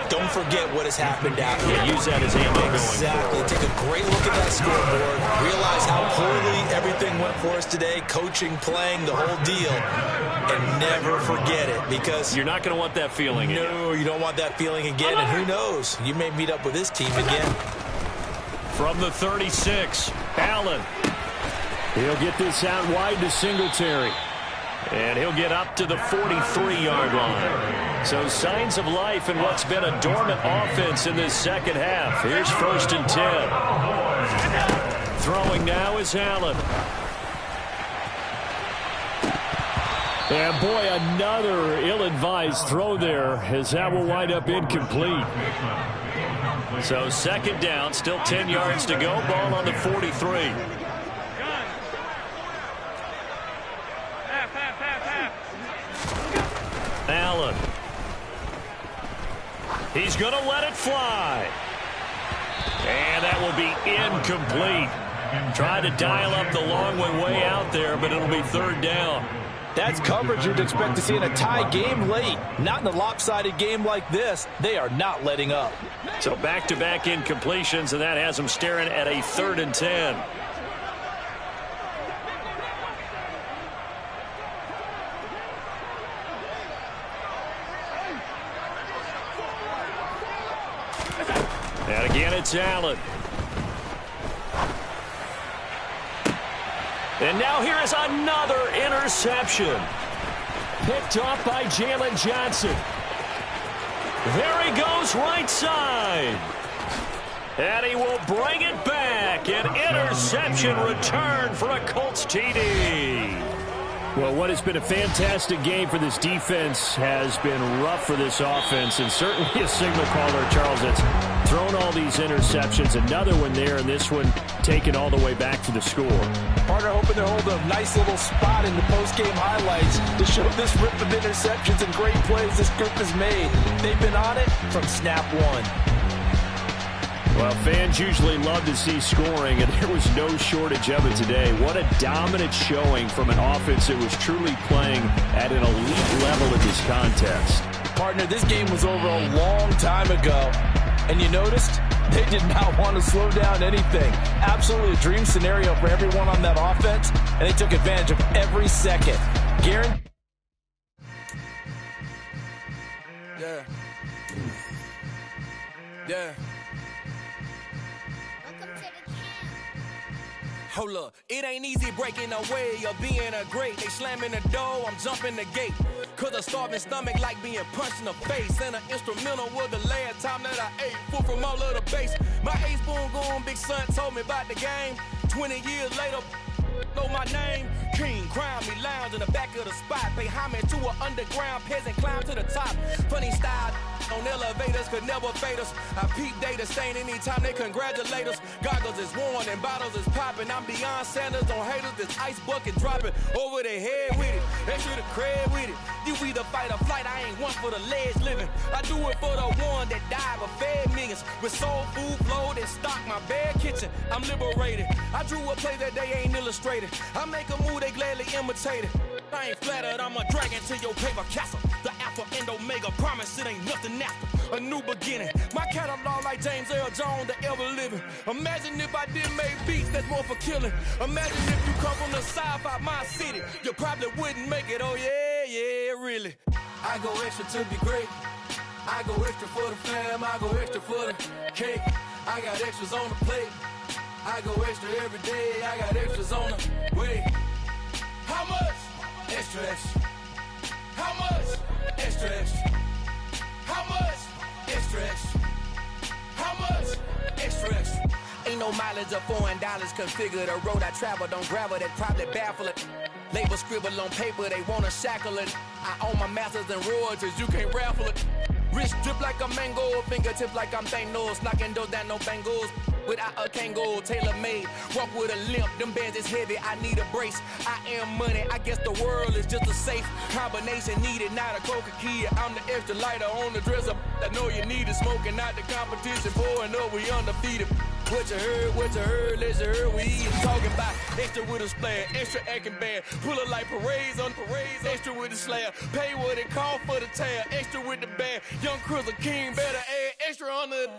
Don't forget what has happened out here. Yeah, use that as ammo going Exactly. forward. Take a great look at that scoreboard. Realize how poorly everything went for us today. Coaching, playing, the whole deal. And never forget it, because you're not going to want that feeling again. No, you don't want that feeling again. And who knows? You may meet up with this team again. From the 36, Allen. He'll get this out wide to Singletary. And he'll get up to the 43-yard line. So signs of life in what's been a dormant offense in this second half. Here's 1st and 10. Throwing now is Allen. And boy, another ill-advised throw there, as that will wind up incomplete. So 2nd down, still 10 yards to go. Ball on the 43. Allen. He's going to let it fly. And that will be incomplete. Try to dial up the long way out there, but it'll be 3rd down. That's coverage you'd expect to see in a tie game late. Not in a lopsided game like this. They are not letting up. So back-to-back incompletions, and that has them staring at a 3rd and 10. And again, it's Allen. And now here is another interception. Picked off by Jalen Johnson. There he goes right side. And he will bring it back. An interception return for a Colts TD. Well, what has been a fantastic game for this defense has been rough for this offense, and certainly a signal caller, Charles, that's thrown all these interceptions. Another one there, and this one taken all the way back for the score. Partner hoping to hold a nice little spot in the post-game highlights to show this rip of interceptions and great plays this group has made. They've been on it from snap one. Well, fans usually love to see scoring, and there was no shortage of it today. What a dominant showing from an offense that was truly playing at an elite level in this contest. Partner, this game was over a long time ago, and you noticed they did not want to slow down anything. Absolutely a dream scenario for everyone on that offense, and they took advantage of every second. Guaranteed. Yeah. Hold up, it ain't easy breaking away or being a great. They slamming the door, I'm jumping the gate. Cause a starving stomach like being punched in the face. And an instrumental was the last time that I ate food from all of the base. My ace boom going, big son told me about the game. 20 years later, know my name. King, crown me, lounge in the back of the spot. Pay homage to an underground peasant, climb to the top. Funny style on elevators could never fade us. I peep data stain anytime they congratulate us. Goggles is worn and bottles is popping. I'm beyond Sanders on haters, this ice bucket dropping over their head with it. Extra the cred with it. You either fight or flight, I ain't one for the ledge living. I do it for the one that died but fed millions. With soul food flowed and stocked my bare kitchen. I'm liberated. I drew a play that they ain't illustrated. I make a move, they gladly imitate it. I ain't flattered, I'm a dragon to your paper castle. The Alpha and Omega, promise it ain't nothing after. A new beginning. My catalog like James Earl Jones, the ever living. Imagine if I didn't make beats that's more for killing. Imagine if you come from the south out my city. You probably wouldn't make it, oh yeah, really. I go extra to be great. I go extra for the fam, I go extra for the cake. I got extras on the plate. I go extra every day, I got extras on the way. How much? Extra, extra. How much? Extra, extra. How much? Extra, extra. How much? Extra, extra. Ain't no mileage of $4 configure the road I travel. Don't gravel that probably baffle it. Label scribble on paper, they wanna shackle it. I own my masters and royalties, you can't raffle it. Wrist drip like a mango, fingertips like I'm Thanos, knocking those down no bangles. Without a Kango, tailor-made, walk with a limp, them bands is heavy, I need a brace. I am money, I guess the world is just a safe combination needed, not a coca key. I'm the extra lighter on the dresser, I know you need it, smoking out the competition, pouring up, we undefeated. What you heard, let's hear we eat. Talking about extra with a splash, extra acting bad. Pull it like parades on parades, extra with the slab. Pay what it cost for the tab, extra with the bag. Young Cruiser King, better add extra on the.